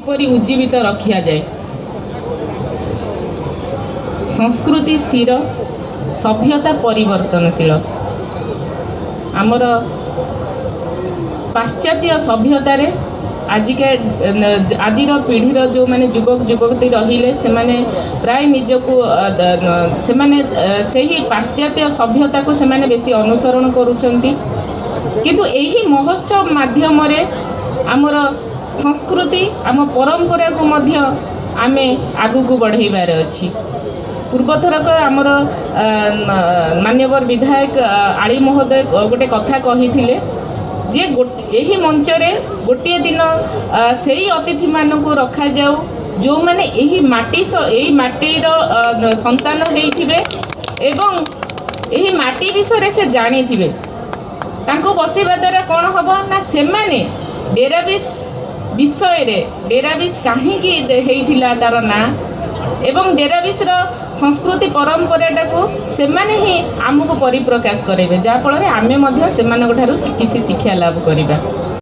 किपरि उज्जीवित रखा जाए। संस्कृति स्थिर, सभ्यता परिवर्तनशील। आमर पाश्चात्य सभ्यतार आजिका आजिर पीढ़ीर जो माने युवक युवती रहिले से माने प्राय निजको से माने सही पाश्चात्य सभ्यता को से माने बेसी अनुसरण करुछंती। किंतु एही महोत्सव माध्यम रे आमर संस्कृति आम परंपरा को मध्य आमे आगु को बढ़ाइबार अछि। पूर्वथरक आमर मान्यवर विधायक आली महोदय गोटे कथा कहिथिले जे यही मंच रे गोटे दिन सेही अतिथि मान को रखा जाऊ जो माने यही माटीर संतान होइथिबे एवं यही माटी विषय से जानी थिबे। तांको बसैबा द्वारा कौन हम ना से माने डेराबिस विषय रे डेराबिस काहींकि हेइथिला तार ना एवं डेराबिसर संस्कृति परंपराटा को से माने ही आमको परिप्रकाश करेबे, जहाँ फल आमे मध्य सेमानक ठारू किछि शिक्षा लाभ करिबा।